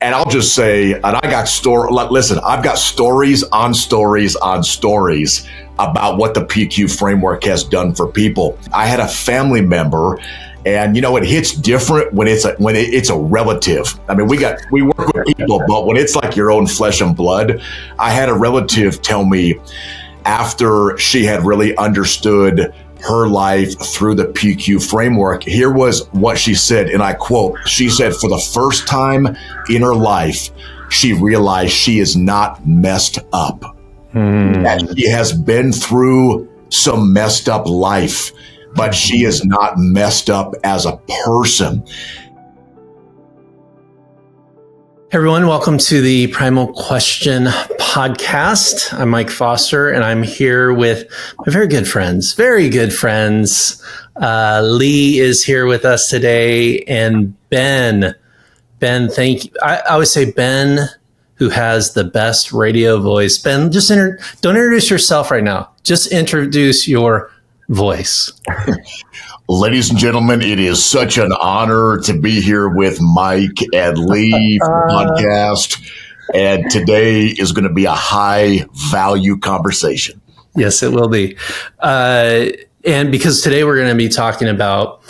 And I'll just say, and I've got stories on stories on stories about what the PQ framework has done for people. I had a family member, and it hits different when it's a relative. I mean, we work with people, but when it's like your own flesh and blood, I had a relative tell me after she had really understood her life through the PQ framework, here was what she said, and I quote, she said, for the first time in her life, she realized she is not messed up. That she has been through some messed up life, but she is not messed up as a person. Hey everyone, welcome to the Primal Question podcast. I'm Mike Foster, and I'm here with my very good friends. Leigh is here with us today, and Ben, thank you. I always say Ben, who has the best radio voice. Ben, just don't introduce yourself right now. Just introduce your voice. Ladies and gentlemen, it is such an honor to be here with Mike and Leigh for the podcast. And today is going to be a high value conversation. Yes, it will be. And because today we're going to be talking about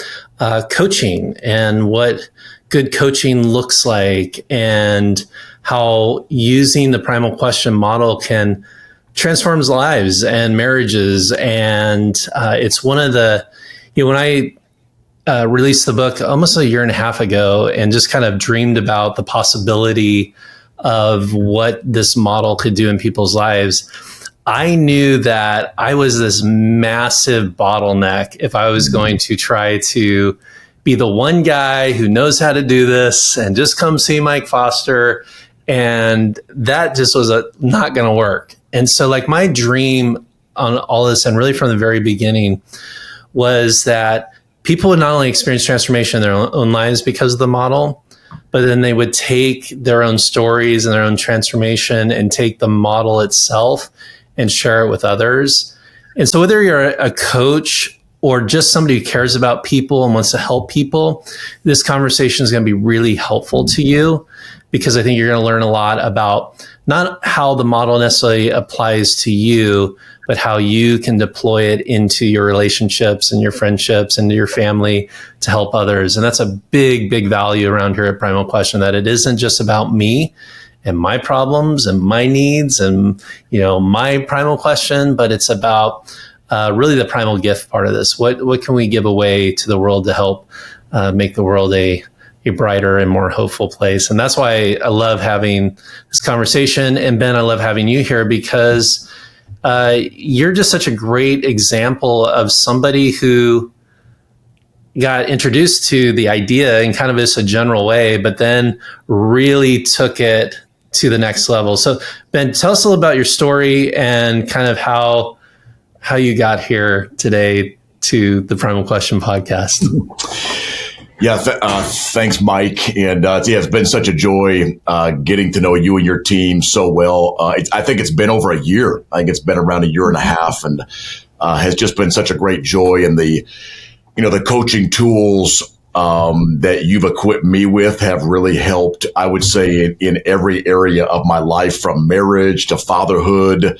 coaching and what good coaching looks like, and how using the Primal Question model can transform lives and marriages. And it's one of the, when I released the book almost a year and a half ago and just kind of dreamed about the possibility of what this model could do in people's lives, I knew that I was this massive bottleneck if I was going to try to be the one guy who knows how to do this and just come see Mike Foster. And that just was not going to work. And so like my dream on all this, and really from the very beginning, was that people would not only experience transformation in their own lives because of the model, but then they would take their own stories and their own transformation and take the model itself and share it with others. And so whether you're a coach or just somebody who cares about people and wants to help people, this conversation is going to be really helpful to you, because I think you're going to learn a lot about not how the model necessarily applies to you, but how you can deploy it into your relationships and your friendships and your family to help others. And that's a big, big value around here at Primal Question, that it isn't just about me and my problems and my needs and, my primal question, but it's about really the primal gift part of this. What can we give away to the world to help make the world a brighter and more hopeful place? And that's why I love having this conversation. And Ben, I love having you here, because you're just such a great example of somebody who got introduced to the idea in kind of just a general way, but then really took it to the next level. So Ben, tell us a little about your story and kind of how you got here today to the Primal Question podcast. Yeah, thanks, Mike. And it's been such a joy getting to know you and your team so well. I think it's been over a year. I think it's been around a year and a half, and has just been such a great joy. And the coaching tools that you've equipped me with have really helped, I would say, in every area of my life, from marriage to fatherhood,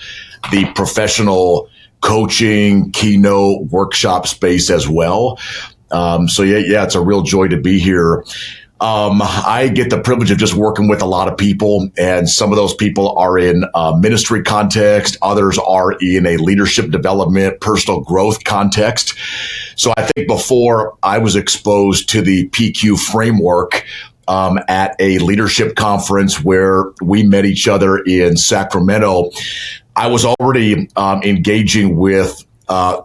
the professional coaching, keynote, workshop space as well. It's a real joy to be here. I get the privilege of just working with a lot of people, and some of those people are in ministry context. Others are in a leadership development, personal growth context. So I think before I was exposed to the PQ framework at a leadership conference where we met each other in Sacramento, I was already engaging with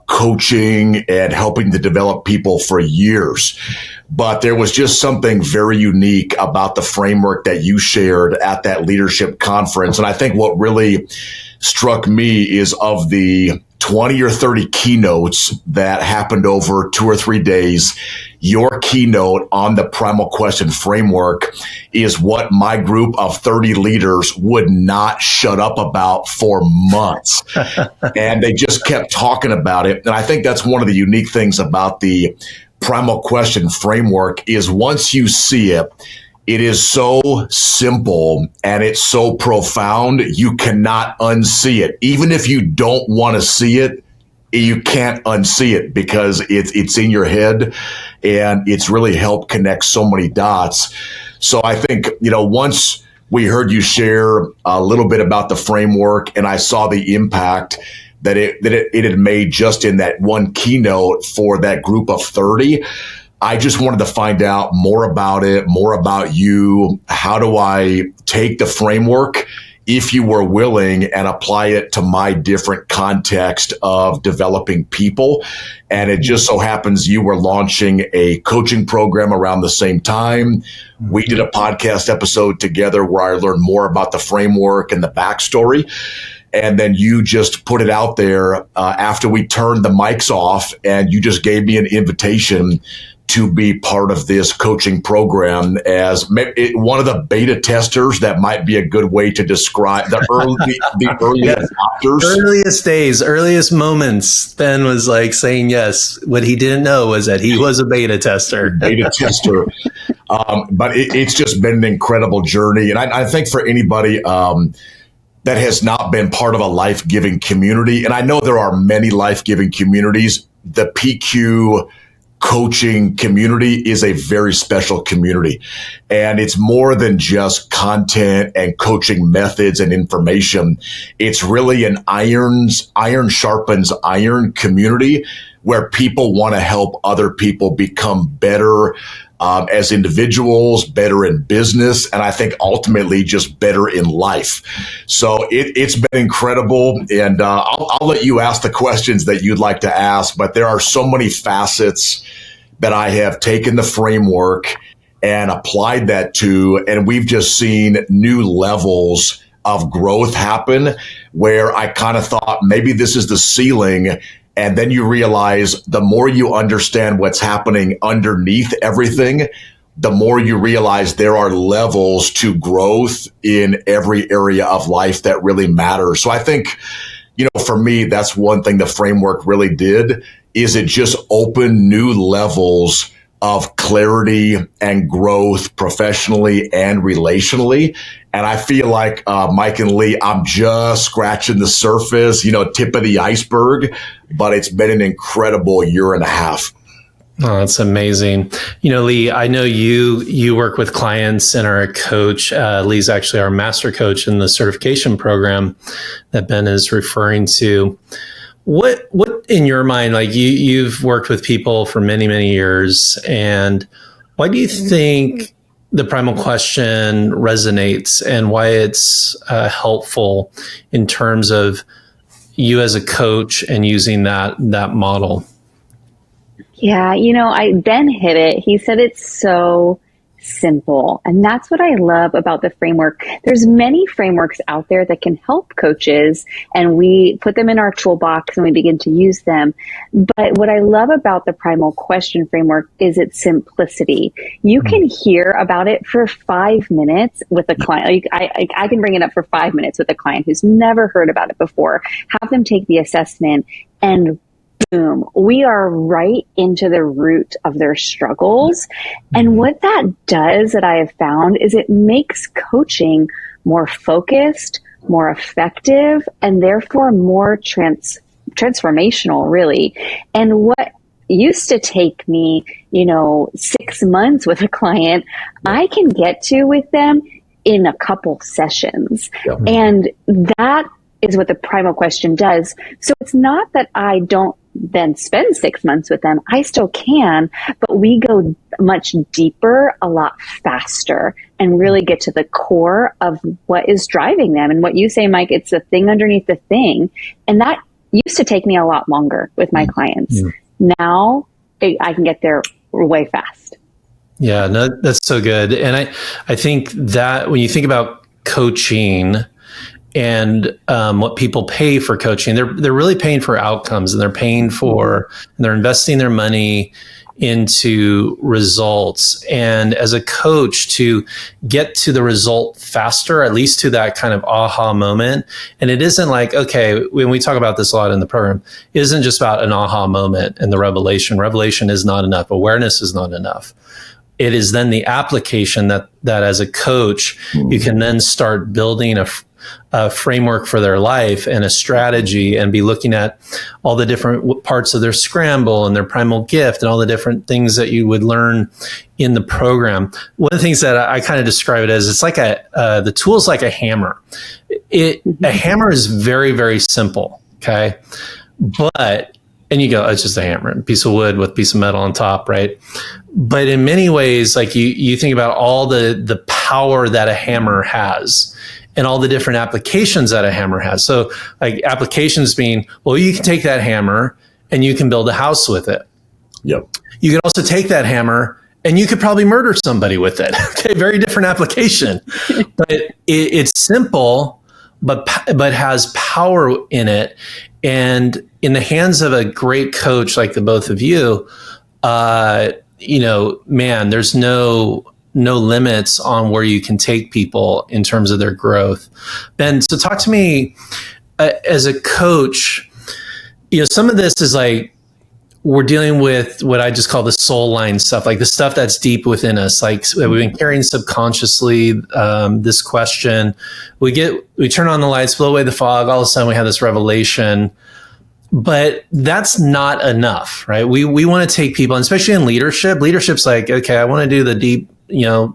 coaching and helping to develop people for years. But there was just something very unique about the framework that you shared at that leadership conference. And I think what really struck me is, of the 20 or 30 keynotes that happened over 2 or 3 days, your keynote on the Primal Question framework is what my group of 30 leaders would not shut up about for months. And they just kept talking about it. And I think that's one of the unique things about the Primal Question framework is, once you see it, It is so simple and it's so profound. You cannot unsee it. Even if you don't want to see it, you can't unsee it because it's in your head, and it's really helped connect so many dots. So I think, once we heard you share a little bit about the framework and I saw the impact that it had made just in that one keynote for that group of 30, I just wanted to find out more about it, more about you. How do I take the framework, if you were willing, and apply it to my different context of developing people? And it just so happens you were launching a coaching program around the same time. We did a podcast episode together where I learned more about the framework and the backstory. And then you just put it out there after we turned the mics off, and you just gave me an invitation to be part of this coaching program as one of the beta testers. That might be a good way to describe the early adopters. Earliest days, earliest moments. Ben was like saying yes. What he didn't know was that he was a beta tester. But it's just been an incredible journey. And I think for anybody that has not been part of a life-giving community, and I know there are many life-giving communities, the PQ coaching community is a very special community, and it's more than just content and coaching methods and information. It's really an iron sharpens iron community where people want to help other people become better as individuals, better in business, and I think ultimately just better in life. So it's been incredible, and I'll let you ask the questions that you'd like to ask, but there are so many facets that I have taken the framework and applied that to, and we've just seen new levels of growth happen where I kind of thought maybe this is the ceiling. And then you realize the more you understand what's happening underneath everything, the more you realize there are levels to growth in every area of life that really matters. So I think, for me, that's one thing the framework really did, is it just opened new levels of clarity and growth professionally and relationally. And I feel like, Mike and Leigh, I'm just scratching the surface, tip of the iceberg, but it's been an incredible year and a half. Oh, that's amazing. Leigh, I know you work with clients and are a coach. Leigh's actually our master coach in the certification program that Ben is referring to. What in your mind, like you've worked with people for many, many years, and why do you think the Primal Question resonates, and why it's helpful in terms of you as a coach and using that model? Yeah, Ben hit it. He said it's so simple. And that's what I love about the framework. There's many frameworks out there that can help coaches, and we put them in our toolbox and we begin to use them. But what I love about the Primal Question framework is its simplicity. You can hear about it for 5 minutes with a client. I can bring it up for 5 minutes with a client who's never heard about it before, have them take the assessment, and boom, we are right into the root of their struggles. And what that does, that I have found, is it makes coaching more focused, more effective, and therefore more transformational, really. And what used to take me, 6 months with a client, I can get to with them in a couple sessions. Yep. And that is what the Primal Question does. So it's not that I don't then spend 6 months with them. I still can, but we go much deeper, a lot faster, and really get to the core of what is driving them. And what you say, Mike, it's the thing underneath the thing. And that used to take me a lot longer with my clients. Now I can get there way fast. Yeah, no, that's so good. And I think that when you think about coaching and what people pay for coaching, they're really paying for outcomes, and they're paying for, and they're investing their money into results. And as a coach, to get to the result faster, at least to that kind of aha moment. And it isn't like, okay, when we talk about this a lot in the program, it isn't just about an aha moment and the revelation. Revelation is not enough. Awareness is not enough. It is then the application that as a coach, you can then start building a framework for their life and a strategy, and be looking at all the different parts of their scramble and their primal gift and all the different things that you would learn in the program. One of the things that I kind of describe it as, it's like the tool is like a hammer. A hammer is very, very simple. Okay. And you go, it's just a hammer, a piece of wood with a piece of metal on top, right? But in many ways, like you think about all the power that a hammer has and all the different applications that a hammer has. So like applications being, well, you can take that hammer and you can build a house with it. Yep. You can also take that hammer and you could probably murder somebody with it. Okay, very different application. But it's simple, but has power in it. And in the hands of a great coach like the both of you, man, there's no limits on where you can take people in terms of their growth. Ben, so talk to me as a coach. Some of this is like, we're dealing with what I just call the soul line stuff, like the stuff that's deep within us. Like we've been carrying subconsciously this question. We turn on the lights, blow away the fog. All of a sudden we have this revelation, but that's not enough, right? We want to take people, and especially in leadership. Leadership's like, okay, I want to do the deep,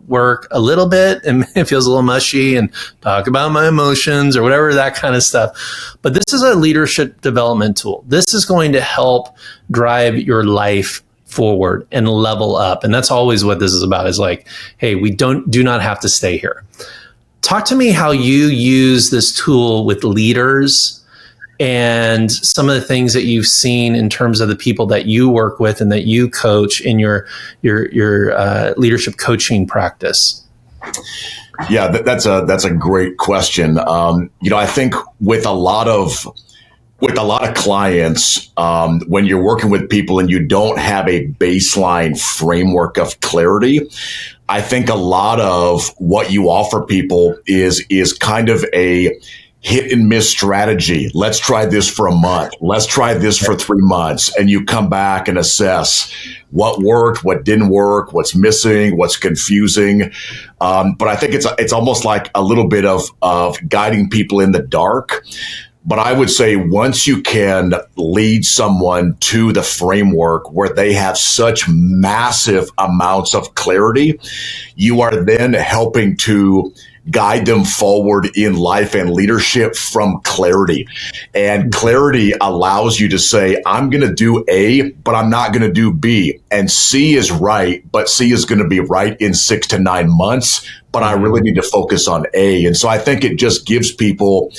work a little bit, and it feels a little mushy, and talk about my emotions or whatever, that kind of stuff. But this is a leadership development tool. This is going to help drive your life forward and level up. And that's always what this is about, is like, hey, we do not have to stay here. Talk to me how you use this tool with leaders and some of the things that you've seen in terms of the people that you work with and that you coach in your leadership coaching practice. Yeah, that's a great question. I think with a lot of clients, when you're working with people and you don't have a baseline framework of clarity, I think a lot of what you offer people is kind of a hit and miss strategy. Let's try this for a month. Let's try this for 3 months. And you come back and assess what worked, what didn't work, what's missing, what's confusing. But I think it's almost like a little bit of guiding people in the dark. But I would say once you can lead someone to the framework where they have such massive amounts of clarity, you are then helping to guide them forward in life and leadership from clarity. And clarity allows you to say, I'm going to do A, but I'm not going to do B. And C is right, but C is going to be right in 6 to 9 months. But I really need to focus on A. And so I think it just gives people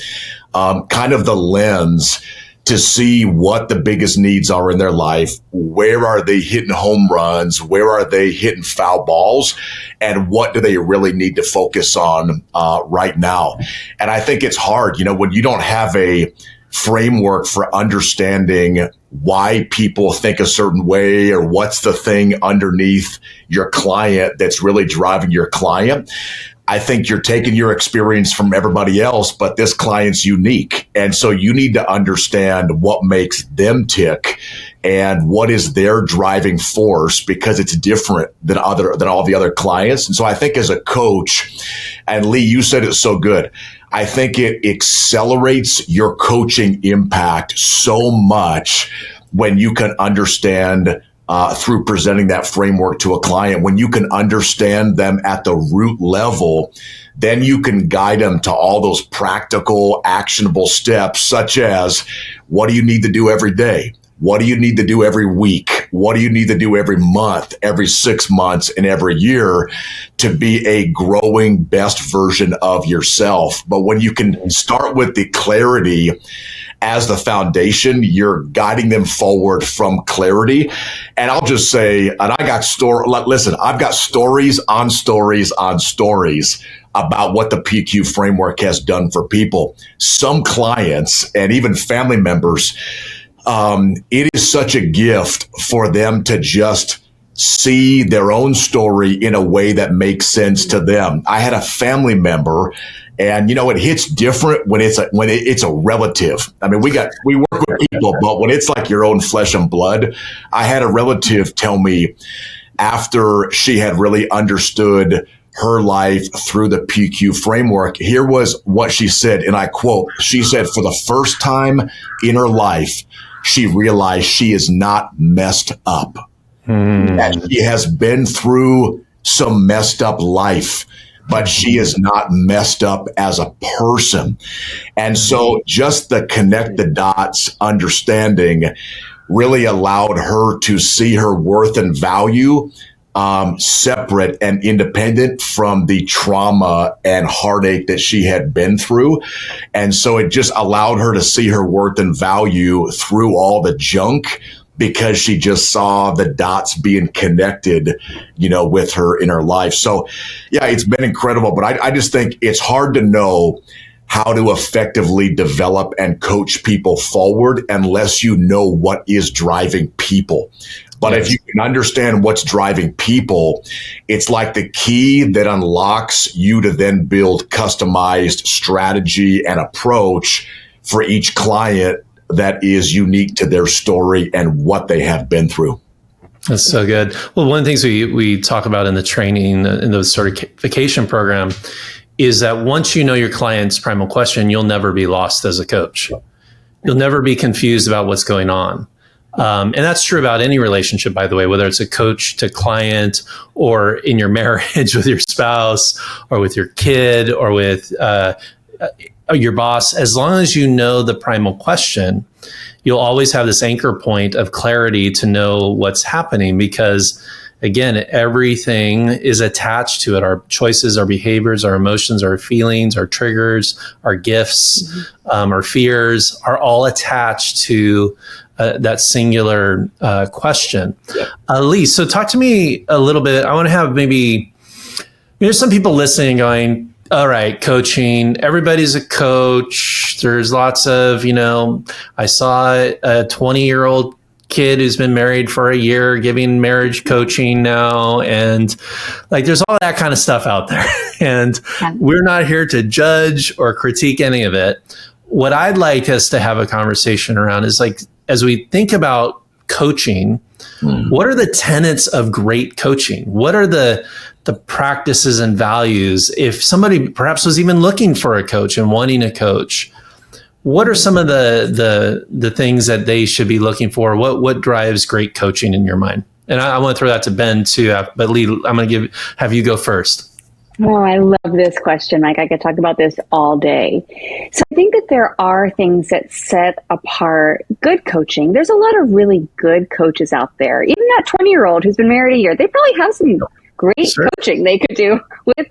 kind of the lens to see what the biggest needs are in their life. Where are they hitting home runs? Where are they hitting foul balls? And what do they really need to focus on right now? And I think it's hard, when you don't have a framework for understanding why people think a certain way, or what's the thing underneath your client that's really driving your client. I think you're taking your experience from everybody else, but this client's unique. And so you need to understand what makes them tick and what is their driving force, because it's different than all the other clients. And so I think as a coach, and Leigh, you said it so good, I think it accelerates your coaching impact so much when you can understand through presenting that framework to a client. When you can understand them at the root level, then you can guide them to all those practical, actionable steps, such as, what do you need to do every day? What do you need to do every week? What do you need to do every month, every 6 months, and every year to be a growing best version of yourself? But when you can start with the clarity as the foundation, you're guiding them forward from clarity. And I'll just say, and I've got stories on stories on stories about what the PQ framework has done for people. Some clients and even family members, it is such a gift for them to just see their own story in a way that makes sense to them. I had a family member, and it hits different when it's a relative. I mean, we work with people, but when it's like your own flesh and blood, I had a relative tell me after she had really understood her life through the PQ framework, here was what she said, and I quote, she said, for the first time in her life, she realized she is not messed up. That she has been through some messed up life, but she is not messed up as a person. And so just the connect the dots understanding really allowed her to see her worth and value separate and independent from the trauma and heartache that she had been through. And so it just allowed her to see her worth and value through all the junk, because she just saw the dots being connected, with her in her life. So yeah, it's been incredible, but I just think it's hard to know how to effectively develop and coach people forward unless you know what is driving people. But if you can understand what's driving people, it's like the key that unlocks you to then build customized strategy and approach for each client that is unique to their story and what they have been through. That's so good. Well, one of the things we talk about in the training, in the certification program, is that once you know your client's primal question, you'll never be lost as a coach. You'll never be confused about what's going on. And that's true about any relationship, by the way, whether it's a coach to client or in your marriage with your spouse or with your kid or with your boss. As long as you know the primal question, you'll always have this anchor point of clarity to know what's happening, because again, everything is attached to it. Our choices, our behaviors, our emotions, our feelings, our triggers, our gifts, our fears are all attached to that singular question. Leigh, so talk to me a little bit. I want to have maybe, there's some people listening going, all right, coaching, everybody's a coach. There's lots of, I saw a 20-year-old kid who's been married for a year giving marriage coaching now, and like there's all that kind of stuff out there. And we're not here to judge or critique any of it. What I'd like us to have a conversation around is, like, as we think about coaching, what are the tenets of great coaching? What are the practices and values? If somebody perhaps was even looking for a coach and wanting a coach, what are some of the things that they should be looking for? What drives great coaching in your mind? And I want to throw that to Ben too, but Leigh, I'm going to have you go first. Oh, I love this question, Mike. I could talk about this all day. So I think that there are things that set apart good coaching. There's a lot of really good coaches out there. Even that 20-year-old who's been married a year, they probably have some great coaching they could do with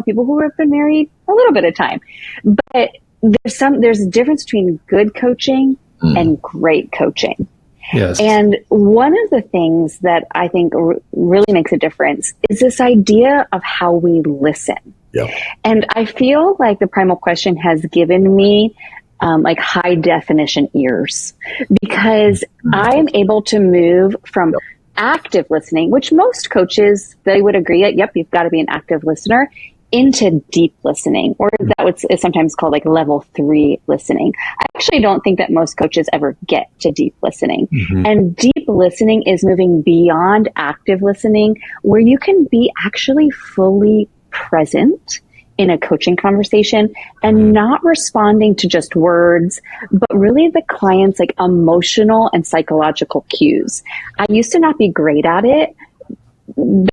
people who have been married a little bit of time. But there's a difference between good coaching and great coaching. Yes. And one of the things that I think really makes a difference is this idea of how we listen. Yeah. And I feel like the Primal Question has given me like high definition ears, because I am able to move from active listening, which most coaches, they would agree that, yep, you've got to be an active listener, into deep listening, or that is sometimes called like level 3 listening. I actually don't think that most coaches ever get to deep listening. And deep listening is moving beyond active listening, where you can be actually fully present in a coaching conversation and not responding to just words, but really the client's like emotional and psychological cues. I used to not be great at it.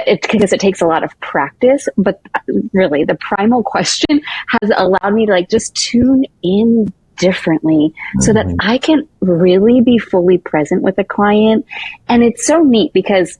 It's because it takes a lot of practice, but really the Primal Question has allowed me to like just tune in differently so that I can really be fully present with a client. And it's so neat because,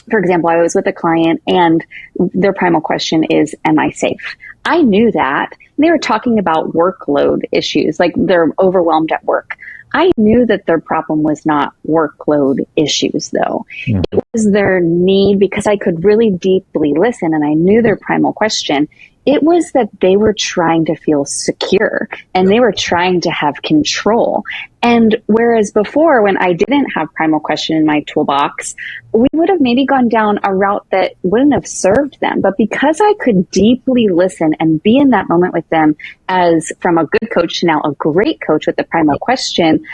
for example, I was with a client and their Primal Question is, am I safe? I knew that. They were talking about workload issues, like they're overwhelmed at work. I knew that their problem was not workload issues, though. It was their need, because I could really deeply listen and I knew their Primal Question. It was that they were trying to feel secure and they were trying to have control. And whereas before, when I didn't have Primal Question in my toolbox, we would have maybe gone down a route that wouldn't have served them. But because I could deeply listen and be in that moment with them, as from a good coach to now a great coach with the Primal Question,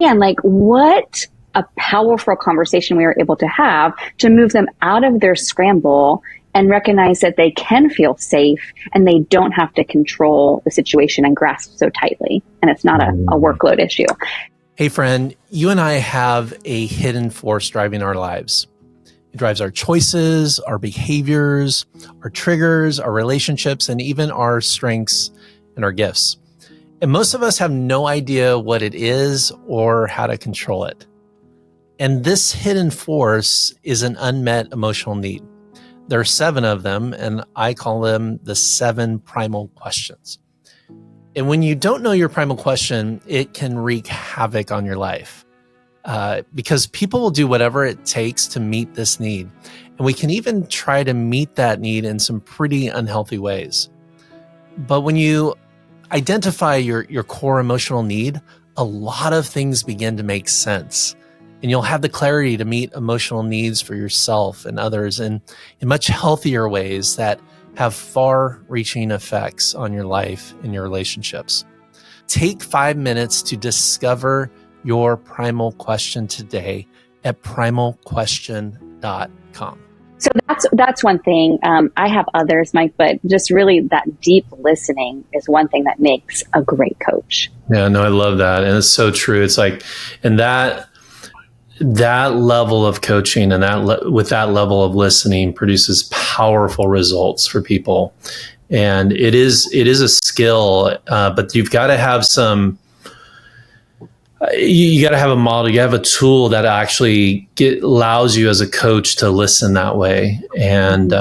man, like what a powerful conversation we were able to have to move them out of their scramble and recognize that they can feel safe and they don't have to control the situation and grasp so tightly. And it's not a workload issue. Hey, friend, you and I have a hidden force driving our lives. It drives our choices, our behaviors, our triggers, our relationships, and even our strengths and our gifts. And most of us have no idea what it is or how to control it. And this hidden force is an unmet emotional need. There are 7 of them, and I call them the 7 primal questions. And when you don't know your primal question, it can wreak havoc on your life because people will do whatever it takes to meet this need. And we can even try to meet that need in some pretty unhealthy ways. But when you identify your core emotional need, a lot of things begin to make sense. And you'll have the clarity to meet emotional needs for yourself and others in much healthier ways that have far-reaching effects on your life and your relationships. Take 5 minutes to discover your primal question today at primalquestion.com. So that's one thing. I have others, Mike, but just really that deep listening is one thing that makes a great coach. Yeah, no, I love that. And it's so true. It's like, and that level of coaching and with that level of listening produces powerful results for people. And it is a skill, but you've got to have you got to have a model, you have a tool that actually allows you as a coach to listen that way. And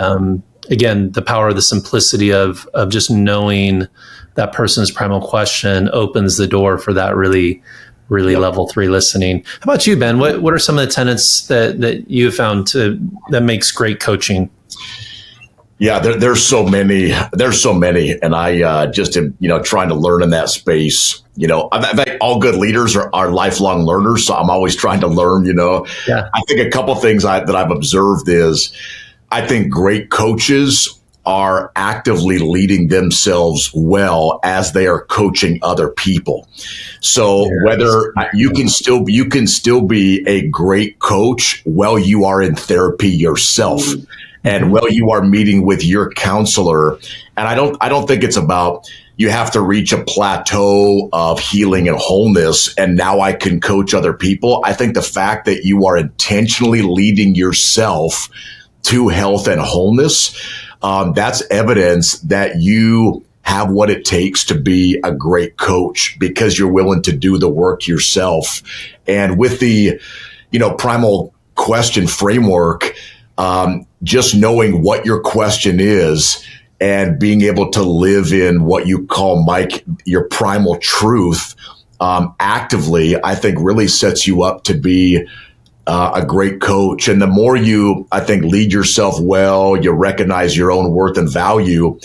again, the power of the simplicity of just knowing that person's primal question opens the door for that really level 3 listening. How about you, Ben? What are some of the tenets that you have found that makes great coaching? Yeah, there's so many. And I just am, trying to learn in that space. I think all good leaders are lifelong learners. So I'm always trying to learn, Yeah. I think a couple things that I've observed is I think great coaches are actively leading themselves well as they are coaching other people. So whether you can still be a great coach while you are in therapy yourself. And while you are meeting with your counselor, and I don't think it's about you have to reach a plateau of healing and wholeness, and now I can coach other people. I think the fact that you are intentionally leading yourself to health and wholeness, that's evidence that you have what it takes to be a great coach because you're willing to do the work yourself. And with the, primal question framework, just knowing what your question is and being able to live in what you call, Mike, your primal truth actively, I think really sets you up to be a great coach. And the more you, I think, lead yourself well, you recognize your own worth and value,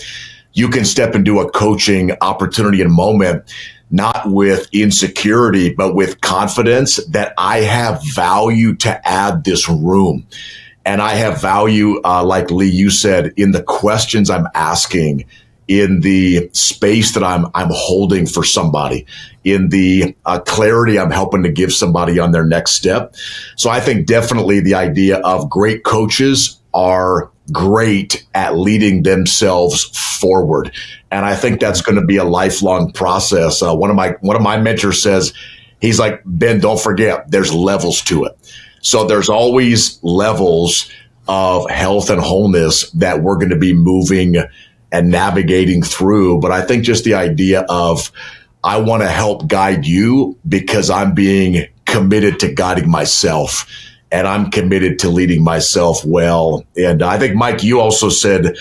you can step into a coaching opportunity and moment, not with insecurity, but with confidence that I have value to add this room. And I have value, like Leigh, you said, in the questions I'm asking, in the space that I'm holding for somebody, in the clarity I'm helping to give somebody on their next step. So I think definitely the idea of great coaches are great at leading themselves forward. And I think that's going to be a lifelong process. One of my mentors says, he's like, Ben, don't forget, there's levels to it. So there's always levels of health and wholeness that we're going to be moving and navigating through. But I think just the idea of I want to help guide you because I'm being committed to guiding myself and I'm committed to leading myself well. And I think, Mike, you also said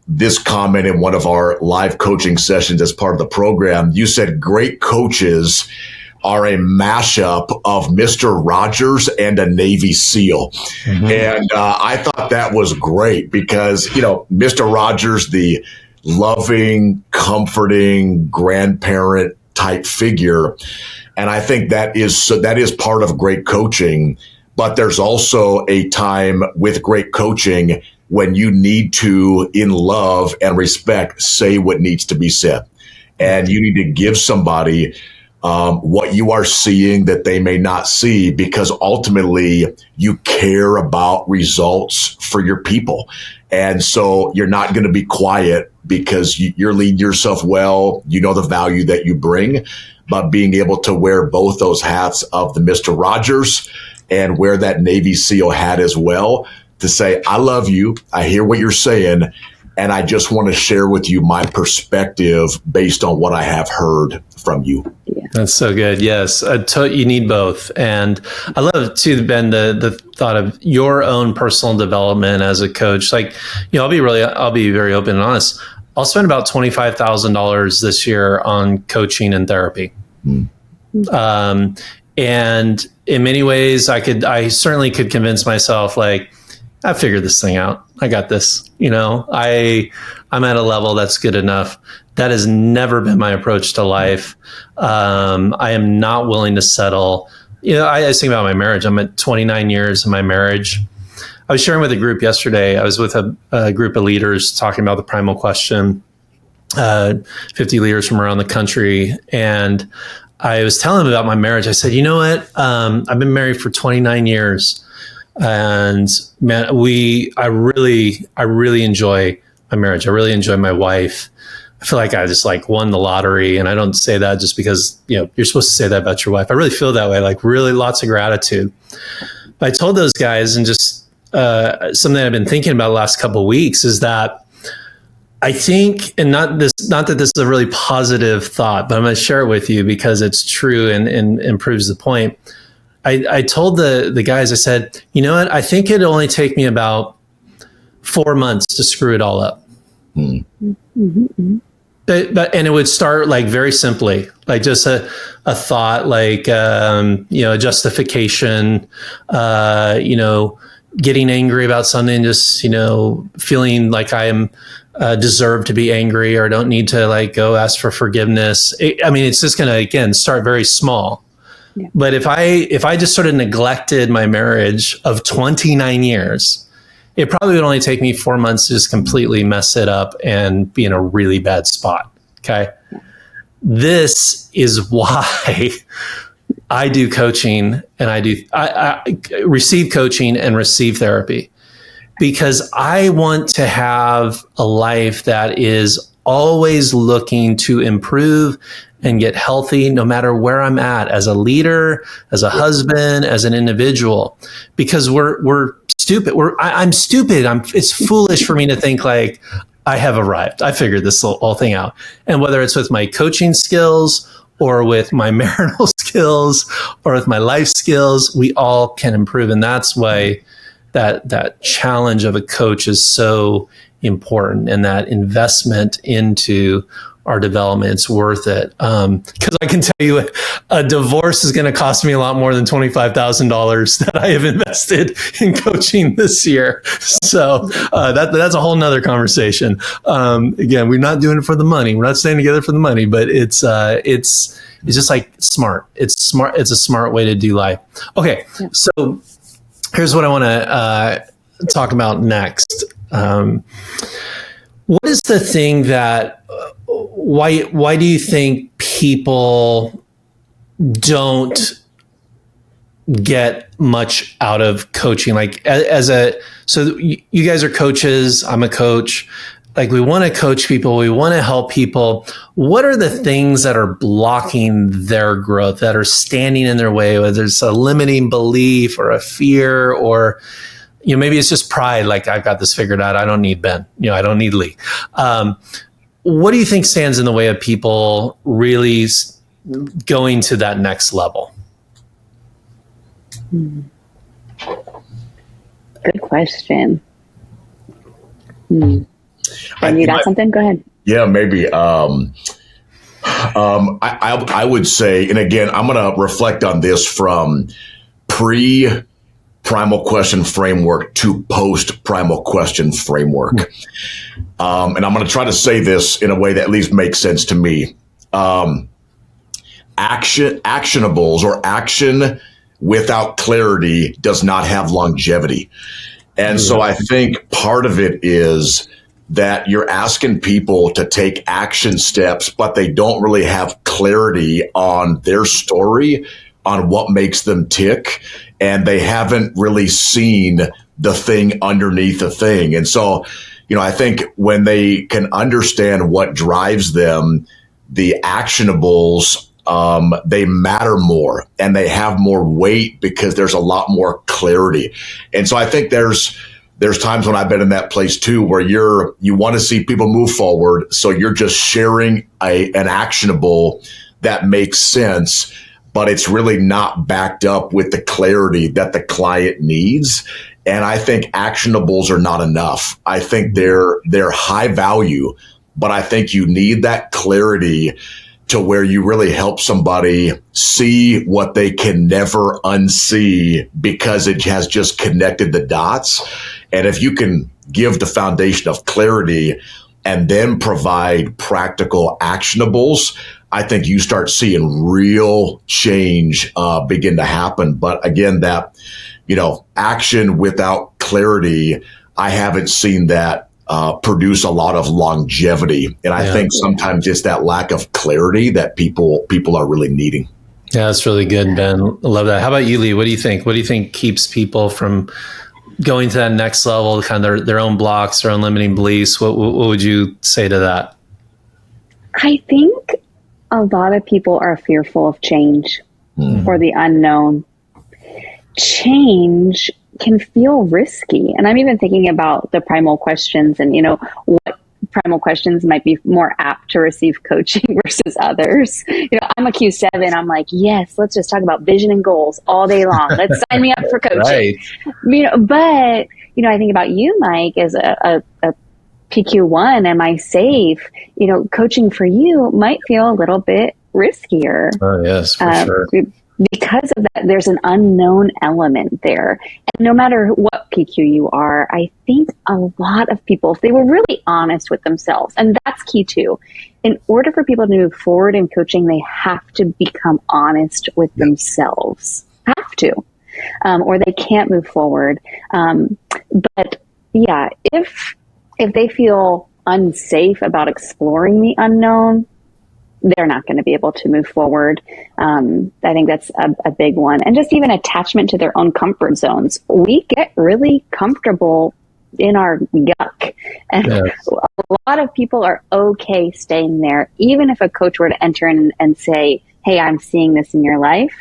this comment in one of our live coaching sessions as part of the program. You said great coaches are a mashup of Mr. Rogers and a Navy SEAL. Mm-hmm. And I thought that was great because, Mr. Rogers, the loving, comforting grandparent type figure. And I think that is part of great coaching. But there's also a time with great coaching when you need to, in love and respect, say what needs to be said. And you need to give somebody what you are seeing that they may not see, because ultimately you care about results for your people. And so you're not going to be quiet because you're leading yourself well. You know the value that you bring, but being able to wear both those hats of the Mr. Rogers and wear that Navy SEAL hat as well, to say, I love you. I hear what you're saying. And I just want to share with you my perspective based on what I have heard from you. Yeah. That's so good. Yes. You need both. And I love too, Ben, the thought of your own personal development as a coach. Like, I'll be very open and honest. I'll spend about $25,000 this year on coaching and therapy. And in many ways I certainly could convince myself, like, I figured this thing out. I got this. I'm at a level that's good enough. That has never been my approach to life. I am not willing to settle. I think about my marriage. I'm at 29 years in my marriage. I was sharing with a group yesterday. I was with a group of leaders talking about the Primal Question, 50 leaders from around the country. And I was telling them about my marriage. I said, you know what? I've been married for 29 years. And man, I really enjoy my marriage. I really enjoy my wife. I feel like I just won the lottery, and I don't say that just because, you're supposed to say that about your wife. I really feel that way, really lots of gratitude. But I told those guys, and just something I've been thinking about the last couple of weeks is that I think, and not that this is a really positive thought, but I'm going to share it with you because it's true and proves the point. I told the guys, I said, you know what? I think it'd only take me about 4 months to screw it all up. Mm-hmm. But it would start very simply, just a thought, a justification, getting angry about something, just, feeling like I am deserve to be angry or don't need to go ask for forgiveness. It's just going to, again, start very small. Yeah. But if I just sort of neglected my marriage of 29 years, it probably would only take me 4 months to just completely mess it up and be in a really bad spot. Okay. Yeah. This is why I do coaching, and I receive coaching and receive therapy, because I want to have a life that is always looking to improve and get healthy, no matter where I'm at, as a leader, as a husband, as an individual, because we're stupid. I'm stupid. It's foolish for me to think I have arrived. I figured this whole thing out. And whether it's with my coaching skills or with my marital skills or with my life skills, we all can improve. And that's why that challenge of a coach is so important, and that investment into our development, it's worth it. Because I can tell you, a divorce is going to cost me a lot more than $25,000 that I have invested in coaching this year. So that's a whole nother conversation. Again, we're not doing it for the money. We're not staying together for the money, but it's just smart. It's smart. It's a smart way to do life. Okay, so here's what I want to talk about next. What is the thing that why do you think people don't get much out of coaching? So you guys are coaches, I'm a coach. We want to coach people, we want to help people. What are the things that are blocking their growth, that are standing in their way, whether it's a limiting belief or a fear, or maybe it's just pride, I've got this figured out, I don't need Ben, I don't need Leigh. What do you think stands in the way of people really going to that next level? Good question. And you got something? Go ahead. Yeah, maybe. I would say, and again, I'm going to reflect on this from Primal Question framework to post Primal Question framework. And I'm going to try to say this in a way that at least makes sense to me. Actionables or action without clarity does not have longevity. And so I think part of it is that you're asking people to take action steps, but they don't really have clarity on their story, on what makes them tick, and they haven't really seen the thing underneath the thing. And so, I think when they can understand what drives them, the actionables, they matter more and they have more weight because there's a lot more clarity. And so I think there's times when I've been in that place too, where you want to see people move forward. So you're just sharing an actionable that makes sense, but it's really not backed up with the clarity that the client needs. And I think actionables are not enough. I think they're high value, but I think you need that clarity to where you really help somebody see what they can never unsee because it has just connected the dots. And if you can give the foundation of clarity and then provide practical actionables, I think you start seeing real change begin to happen. But again, that, action without clarity, I haven't seen that produce a lot of longevity. And I think sometimes it's that lack of clarity that people are really needing. Yeah, that's really good, Ben. I love that. How about you, Leigh? What do you think? What do you think keeps people from going to that next level, kind of their own blocks, their own limiting beliefs? What would you say to that? I think a lot of people are fearful of change or the unknown. Change can feel risky. And I'm even thinking about the primal questions and, what primal questions might be more apt to receive coaching versus others. I'm a Q7. I'm like, yes, let's just talk about vision and goals all day long. Let's sign me up for coaching. Right. But, I think about you, Mike, as a PQ1, am I safe? Coaching for you might feel a little bit riskier. Oh, yes, for sure. Because of that, there's an unknown element there. And no matter what PQ you are, I think a lot of people, if they were really honest with themselves, and that's key too, in order for people to move forward in coaching, they have to become honest with themselves. Have to. Or they can't move forward. But yeah, if they feel unsafe about exploring the unknown, they're not going to be able to move forward. I think that's a big one. And just even attachment to their own comfort zones. We get really comfortable in our yuck. And a lot of people are okay staying there. Even if a coach were to enter in and say, hey, I'm seeing this in your life.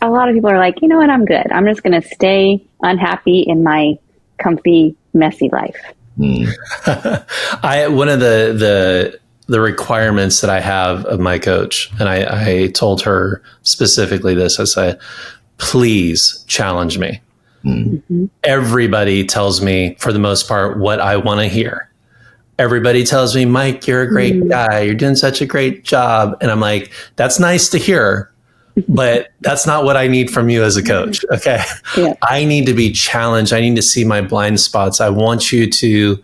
A lot of people are like, you know what, I'm good. I'm just going to stay unhappy in my comfy, messy life. One of the requirements that I have of my coach, and I told her specifically this, I said, please challenge me. Mm-hmm. Everybody tells me, for the most part, what I want to hear. Everybody tells me, Mike, you're a great guy. You're doing such a great job. And I'm like, that's nice to hear, but that's not what I need from you as a coach. Okay. Yeah. I need to be challenged. I need to see my blind spots. I want you to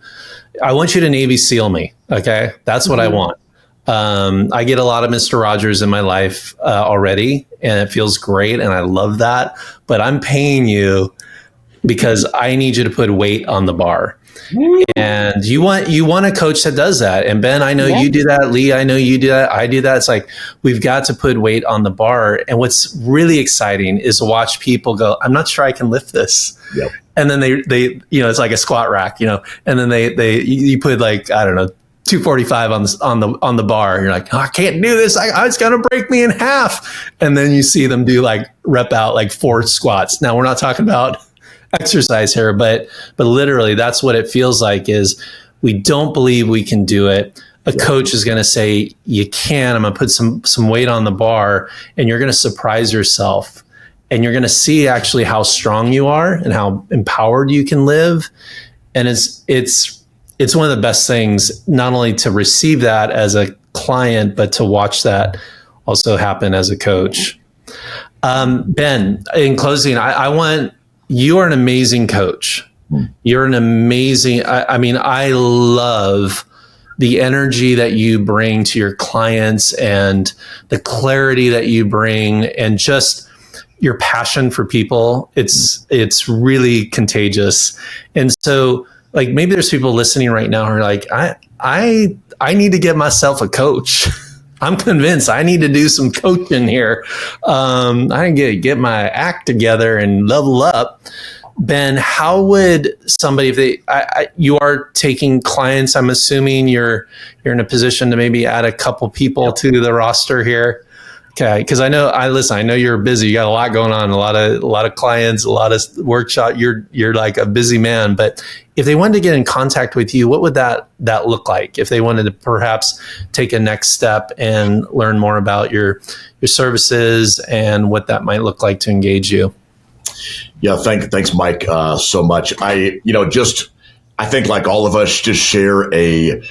Navy SEAL me. Okay. That's what I want. I get a lot of Mr. Rogers in my life already, and it feels great. And I love that, but I'm paying you because I need you to put weight on the bar. And you want a coach that does that. And Ben, I know you do that. Leigh, I know you do that. I do that. It's like, we've got to put weight on the bar. And what's really exciting is to watch people go, I'm not sure I can lift this. Yep. And then they it's like a squat rack, and then you put like, I don't know, 245 on the bar. And you're like, oh, I can't do this. It's going to break me in half. And then you see them do like rep out like 4 squats. Now we're not talking about exercise here, but literally that's what it feels like. Is we don't believe we can do it. A coach is going to say, you can. I'm going to put some weight on the bar, and you're going to surprise yourself, and you're going to see actually how strong you are and how empowered you can live. And it's one of the best things, not only to receive that as a client, but to watch that also happen as a coach. Ben, in closing, you are an amazing coach. You're an amazing, I love the energy that you bring to your clients and the clarity that you bring and just your passion for people. It's really contagious. And so like maybe there's people listening right now who are like, I need to get myself a coach. I'm convinced I need to do some coaching here. I need to get my act together and level up. Ben, how would somebody, if you are taking clients, I'm assuming you're in a position to maybe add a couple people to the roster here. Okay, because I know you're busy. You got a lot going on, a lot of clients, a lot of workshop. You're like a busy man. But if they wanted to get in contact with you, what would that look like? If they wanted to perhaps take a next step and learn more about your services and what that might look like to engage you. Yeah, thanks, Mike, so much. I think like all of us, just share a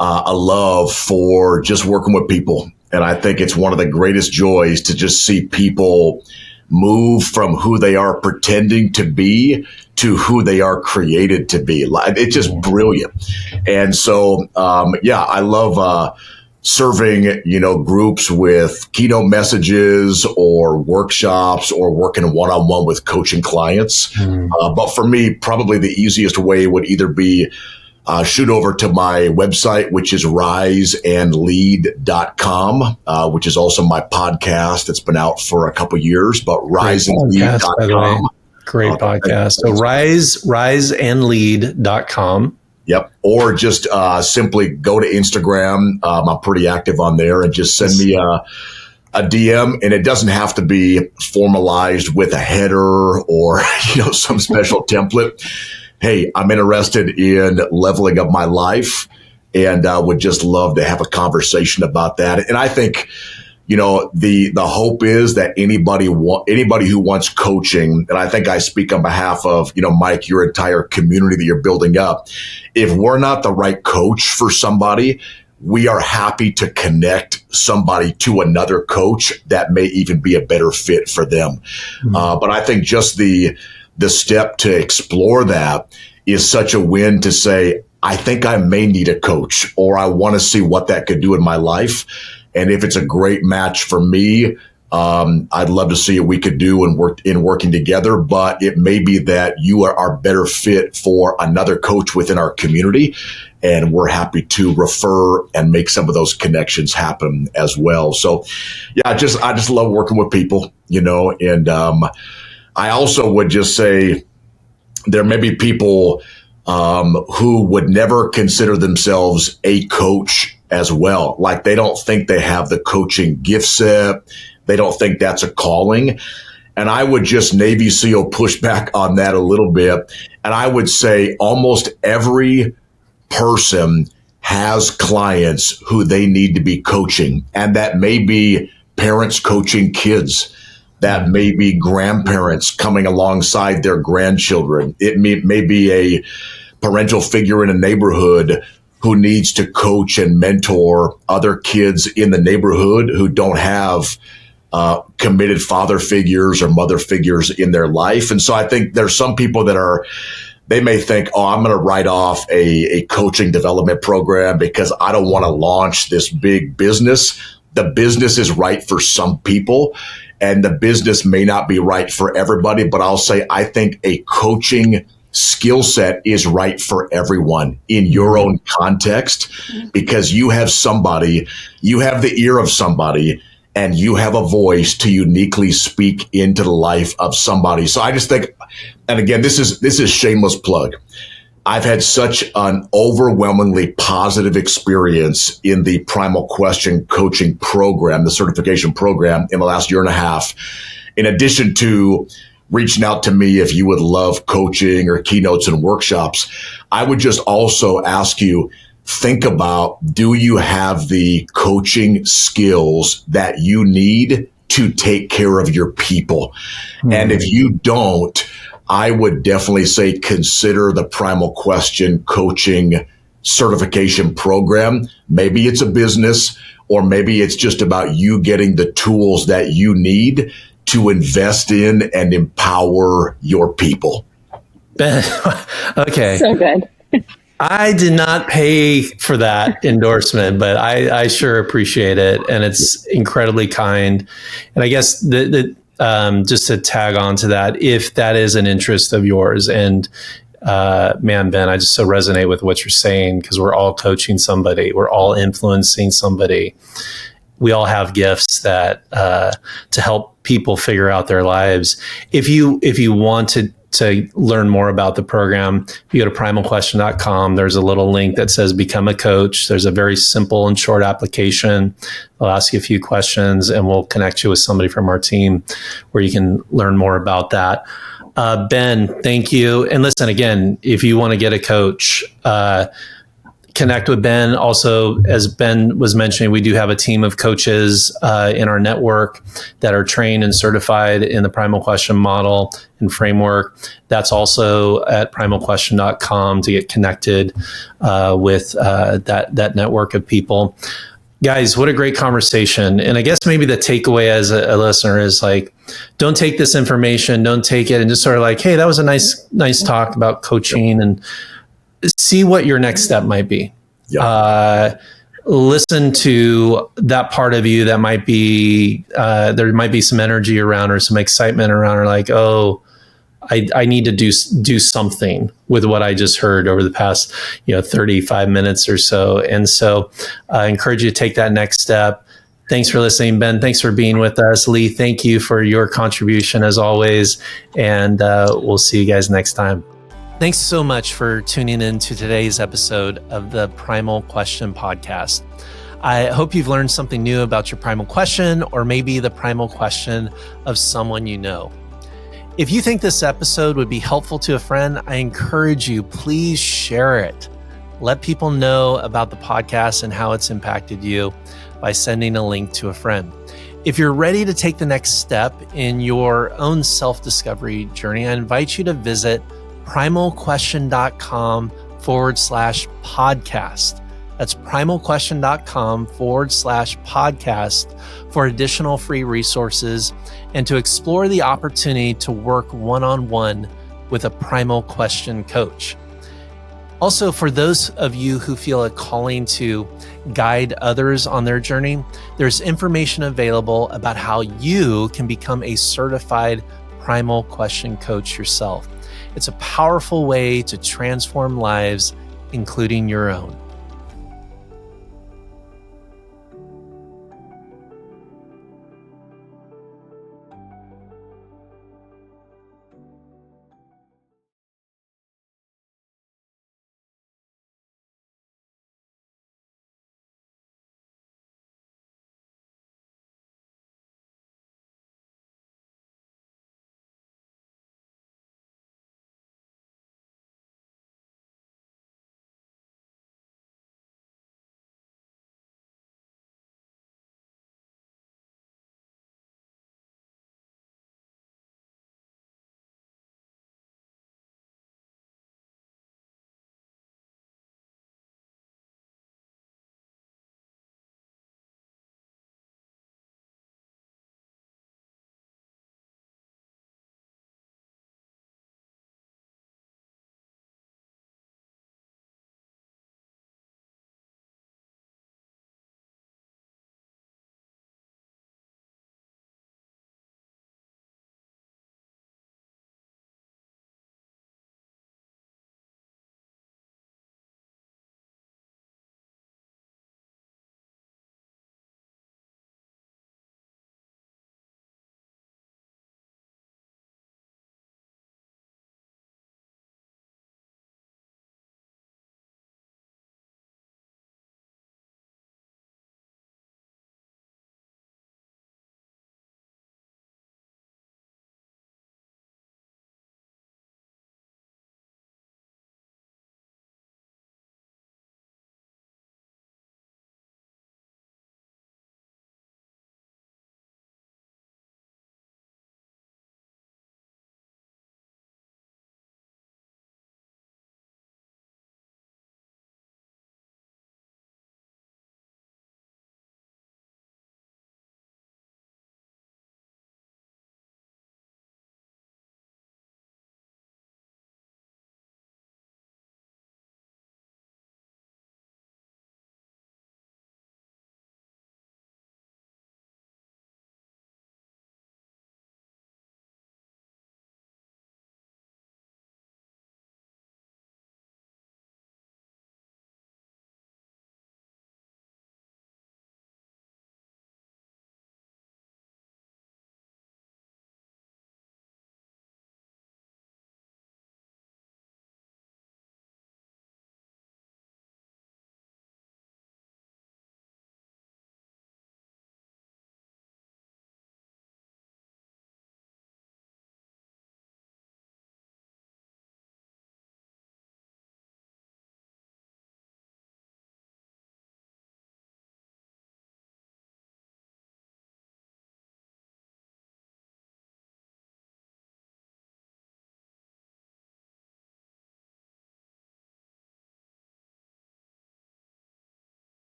love for just working with people. And I think it's one of the greatest joys to just see people move from who they are pretending to be to who they are created to be. It's just brilliant. And so, I love serving, groups with keynote messages or workshops or working one-on-one with coaching clients. But for me, probably the easiest way would either be shoot over to my website, which is riseandlead.com, which is also my podcast. It's been out for a couple of years, but riseandlead.com. Great podcast. So riseandlead.com. Yep. Or just simply go to Instagram. I'm pretty active on there, and just send me a DM, and it doesn't have to be formalized with a header or, some special template. Hey, I'm interested in leveling up my life, and I would just love to have a conversation about that. And I think, the hope is that anybody who wants coaching, and I think I speak on behalf of, Mike, your entire community that you're building up. If we're not the right coach for somebody, we are happy to connect somebody to another coach that may even be a better fit for them. But I think just the step to explore that is such a win to say, I think I may need a coach, or I want to see what that could do in my life. And if it's a great match for me, I'd love to see what we could do and working together. But it may be that you are better fit for another coach within our community, and we're happy to refer and make some of those connections happen as well. So, I just love working with people, and I also would just say there may be people who would never consider themselves a coach as well. Like they don't think they have the coaching gift set. They don't think that's a calling. And I would just Navy SEAL push back on that a little bit. And I would say almost every person has clients who they need to be coaching. And that may be parents coaching kids. That may be grandparents coming alongside their grandchildren. It may be a parental figure in a neighborhood who needs to coach and mentor other kids in the neighborhood who don't have committed father figures or mother figures in their life. And so I think there's some people that they may think, I'm going to write off a coaching development program because I don't want to launch this big business. The business is right for some people, and the business may not be right for everybody. But I'll say, I think a coaching skill set is right for everyone in your own context, because you have the ear of somebody, and you have a voice to uniquely speak into the life of somebody. So I just think, and again, this is shameless plug. I've had such an overwhelmingly positive experience in the Primal Question coaching program, the certification program, in the last year and a half. In addition to reaching out to me if you would love coaching or keynotes and workshops, I would just also ask you, think about, do you have the coaching skills that you need to take care of your people? And if you don't, I would definitely say consider the Primal Question coaching certification program. Maybe it's a business, or maybe it's just about you getting the tools that you need to invest in and empower your people. Okay. So good. I did not pay for that endorsement, but I sure appreciate it. And it's incredibly kind. And I guess just to tag on to that, if that is an interest of yours, and man, Ben, I just so resonate with what you're saying, because we're all coaching somebody, we're all influencing somebody. We all have gifts that to help people figure out their lives. If you want to learn more about the program, if you go to primalquestion.com, there's a little link that says become a coach. There's a very simple and short application. I'll ask you a few questions and we'll connect you with somebody from our team where you can learn more about that. Ben, thank you. And listen, again, if you want to get a coach, connect with Ben. Also, as Ben was mentioning, we do have a team of coaches in our network that are trained and certified in the Primal Question model and framework. That's also at primalquestion.com to get connected with that network of people. Guys, what a great conversation. And I guess maybe the takeaway as a listener is like, don't take this information, don't take it and just sort of like, hey, that was a nice talk about coaching, and see what your next step might be. Listen to that part of you that might be, there might be some energy around or some excitement around, or like, oh, I need to do something with what I just heard over the past 35 minutes or so. And so I encourage you to take that next step. Thanks for listening, Ben. Thanks for being with us. Leigh, thank you for your contribution as always. And we'll see you guys next time. Thanks so much for tuning in to today's episode of the Primal Question podcast. I hope you've learned something new about your primal question, or maybe the primal question of someone you know. If you think this episode would be helpful to a friend, I encourage you, please share it. Let people know about the podcast and how it's impacted you by sending a link to a friend. If you're ready to take the next step in your own self-discovery journey, I invite you to visit primalquestion.com/podcast. That's primalquestion.com/podcast for additional free resources and to explore the opportunity to work one-on-one with a Primal Question coach. Also, for those of you who feel a calling to guide others on their journey, there's information available about how you can become a certified Primal Question coach yourself. It's a powerful way to transform lives, including your own.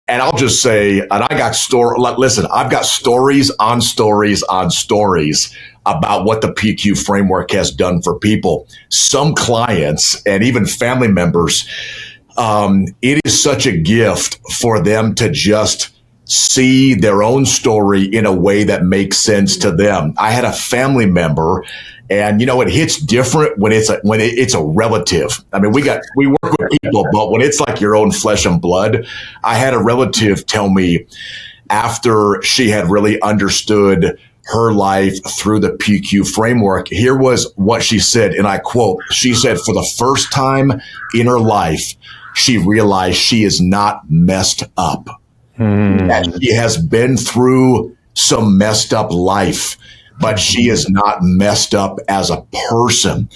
And I'll just say, and listen, I've got stories on stories on stories about what the PQ framework has done for people. Some clients and even family members, it is such a gift for them to just see their own story in a way that makes sense to them. I had a family member, and it hits different when it's a relative. I mean, we work with people, but when it's like your own flesh and blood, I had a relative tell me after she had really understood her life through the PQ framework, here was what she said, and I quote, she said, for the first time in her life, she realized she is not messed up. That she has been through some messed up life, but she is not messed up as a person.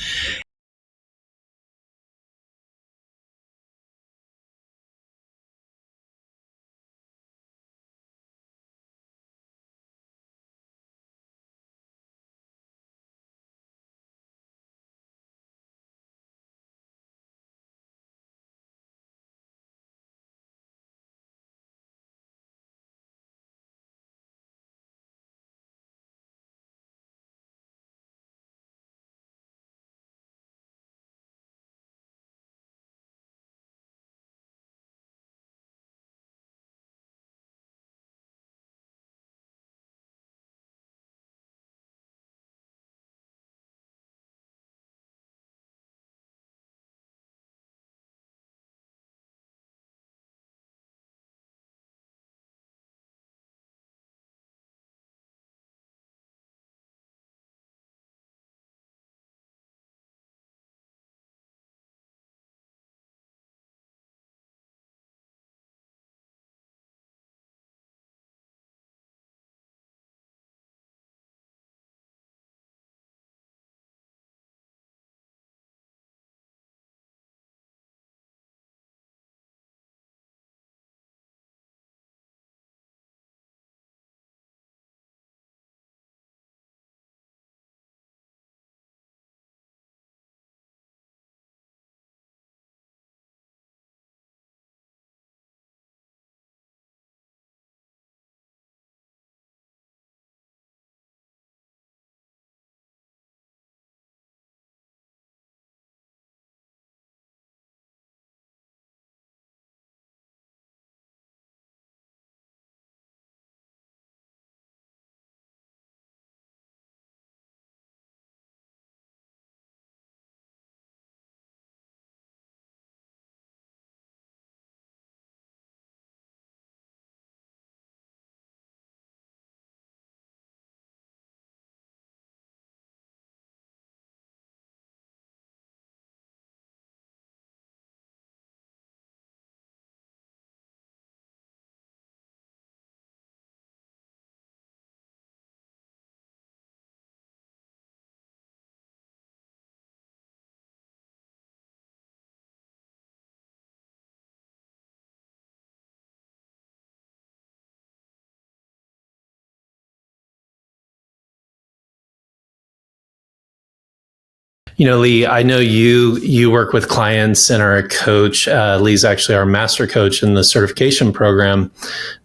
Leigh, I know you work with clients and are a coach. Leigh's actually our master coach in the certification program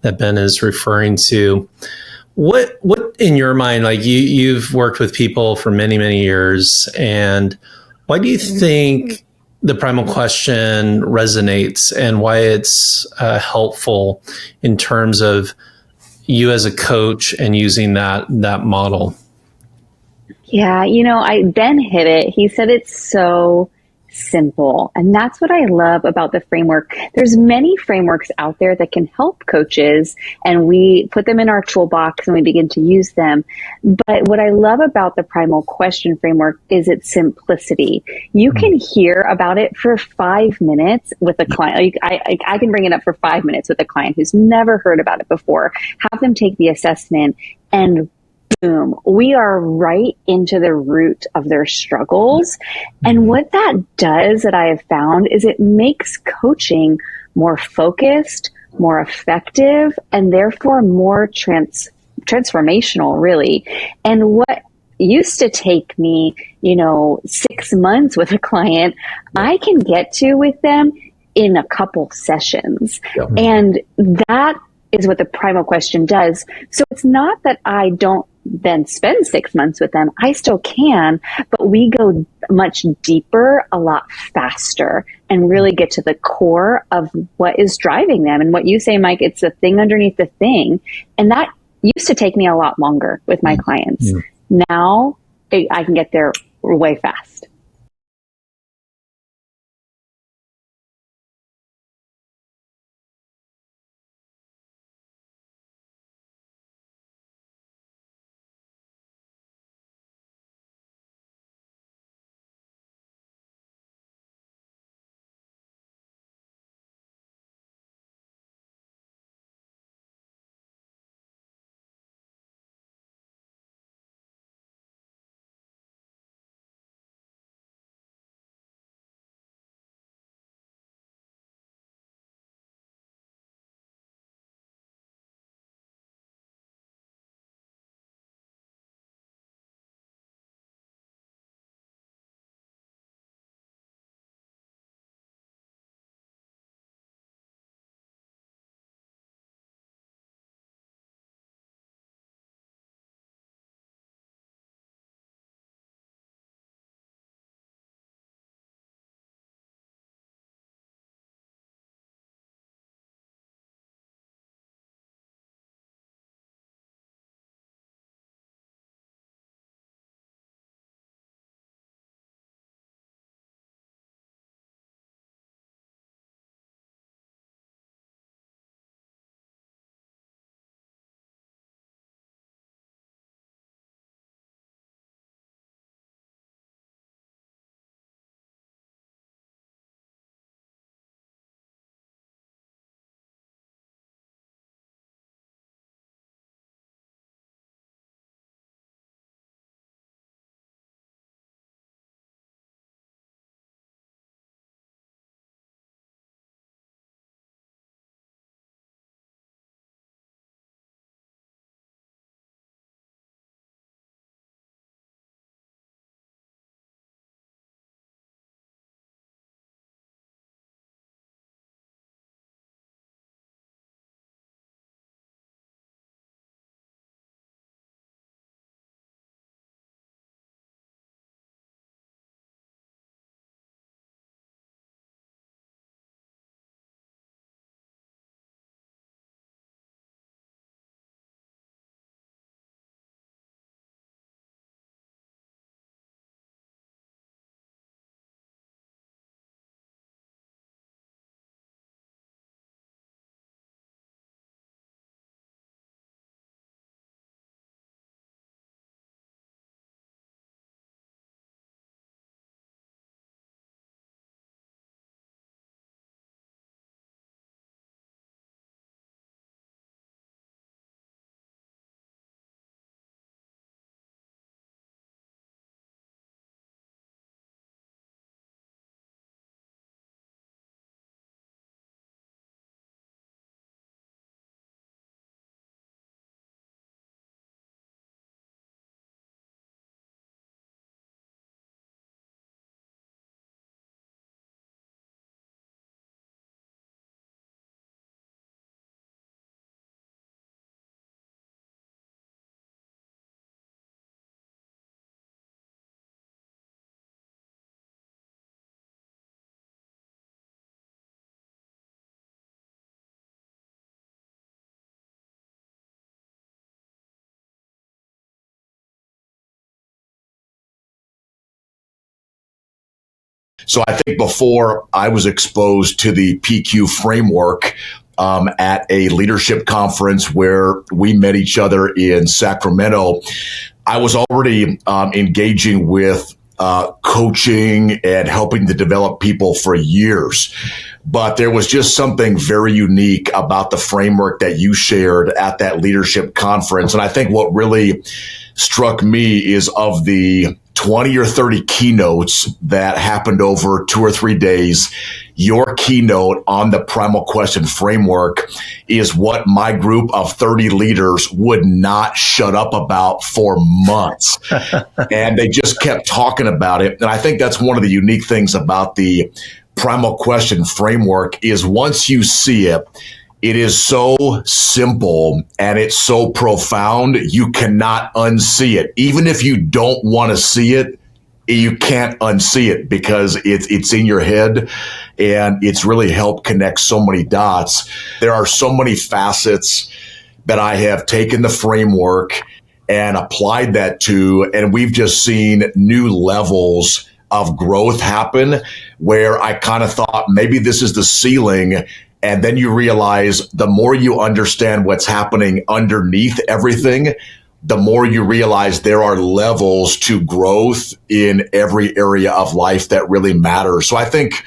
that Ben is referring to. What in your mind, like you've worked with people for many, many years, and why do you think the Primal Question resonates and why it's helpful in terms of you as a coach and using that model? Yeah, Ben hit it. He said it's so simple. And that's what I love about the framework. There's many frameworks out there that can help coaches, and we put them in our toolbox and we begin to use them. But what I love about the Primal Question framework is its simplicity. You can hear about it for 5 minutes with a client. I can bring it up for 5 minutes with a client who's never heard about it before, have them take the assessment, and boom, we are right into the root of their struggles. And what that does, that I have found, is it makes coaching more focused, more effective, and therefore more transformational, really. And what used to take me, 6 months with a client, I can get to with them in a couple sessions. Yep. And that is what the Primal Question does. So it's not that I don't then spend 6 months with them. I still can, but we go much deeper, a lot faster, and really get to the core of what is driving them. And what you say, Mike, it's the thing underneath the thing. And that used to take me a lot longer with my clients. Now I can get there way fast. So I think before I was exposed to the PQ framework at a leadership conference where we met each other in Sacramento, I was already engaging with coaching and helping to develop people for years. But there was just something very unique about the framework that you shared at that leadership conference. And I think what really struck me is of the 20 or 30 keynotes that happened over 2 or 3 days, your keynote on the Primal Question framework is what my group of 30 leaders would not shut up about for months. And they just kept talking about it. And I think that's one of the unique things about the Primal Question framework is once you see it, it is so simple and it's so profound, you cannot unsee it. Even if you don't want to see it, you can't unsee it because it's in your head, and it's really helped connect so many dots. There are so many facets that I have taken the framework and applied that to, and we've just seen new levels of growth happen where I kind of thought maybe this is the ceiling. And then you realize the more you understand what's happening underneath everything, the more you realize there are levels to growth in every area of life that really matters. So I think,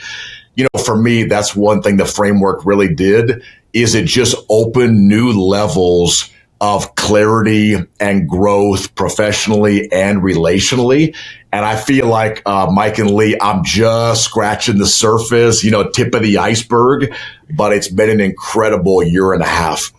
for me, that's one thing the framework really did, is it just opened new levels of clarity and growth professionally and relationally. And I feel like, Mike and Leigh, I'm just scratching the surface, tip of the iceberg, but it's been an incredible year and a half.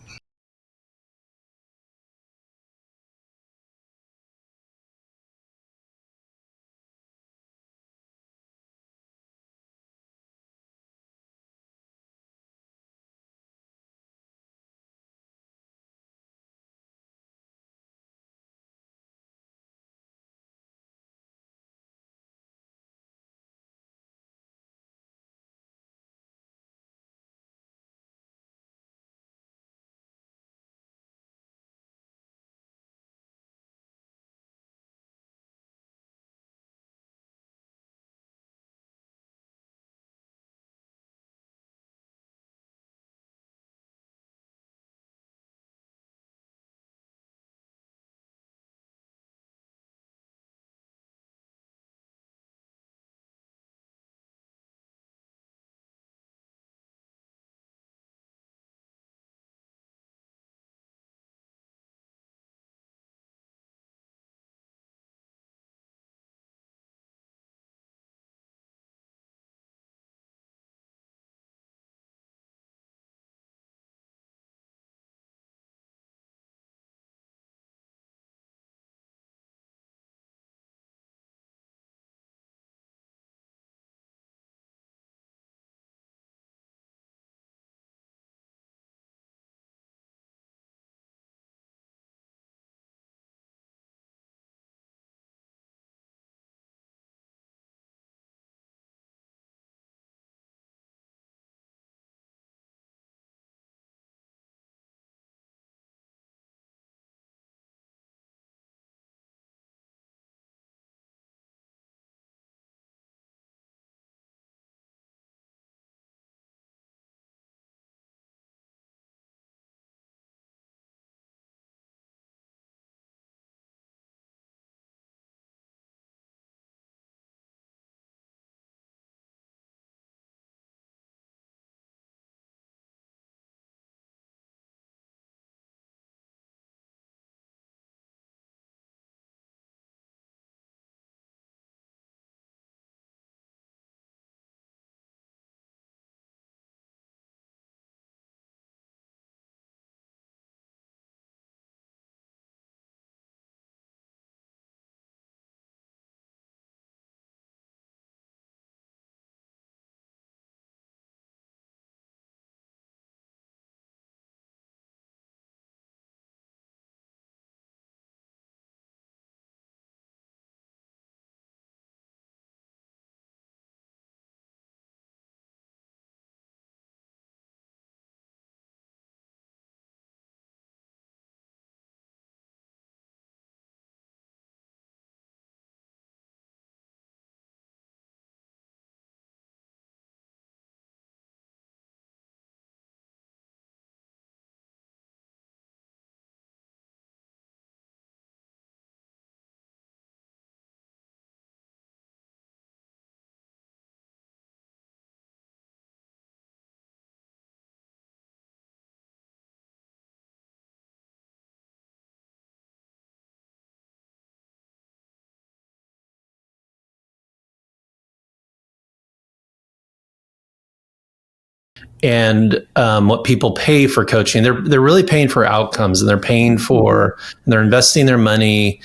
And what people pay for coaching, they're really paying for outcomes, and they're paying for, and they're investing their money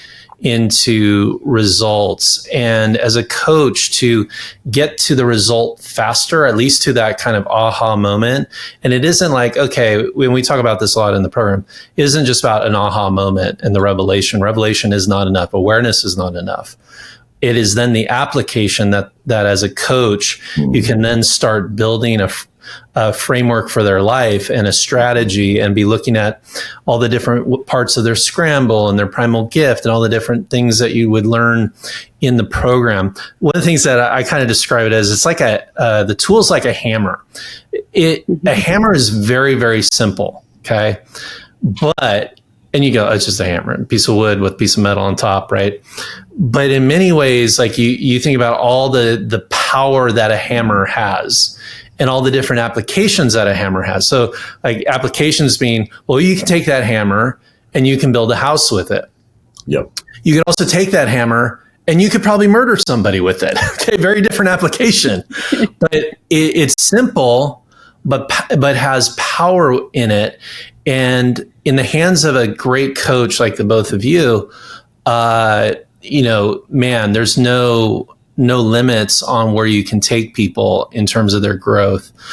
into results. And as a coach, to get to the result faster, at least to that kind of aha moment. And it isn't like, okay, when we talk about this a lot in the program, it isn't just about an aha moment and the revelation. Revelation is not enough. Awareness is not enough. It is then the application that as a coach, you can then start building a framework for their life and a strategy, and be looking at all the different parts of their scramble and their primal gift and all the different things that you would learn in the program. One of the things that I kind of describe it as, it's like the tool's like a hammer. A hammer is very, very simple. Okay. And you go, it's just a hammer, a piece of wood with a piece of metal on top, right? But in many ways, like you think about all the power that a hammer has and all the different applications that a hammer has. So like applications being, well, you can take that hammer and you can build a house with it. Yep. You can also take that hammer and you could probably murder somebody with it. Okay, very different application. But it's simple, but has power in it. And in the hands of a great coach like the both of you, man, there's no limits on where you can take people in terms of their growth.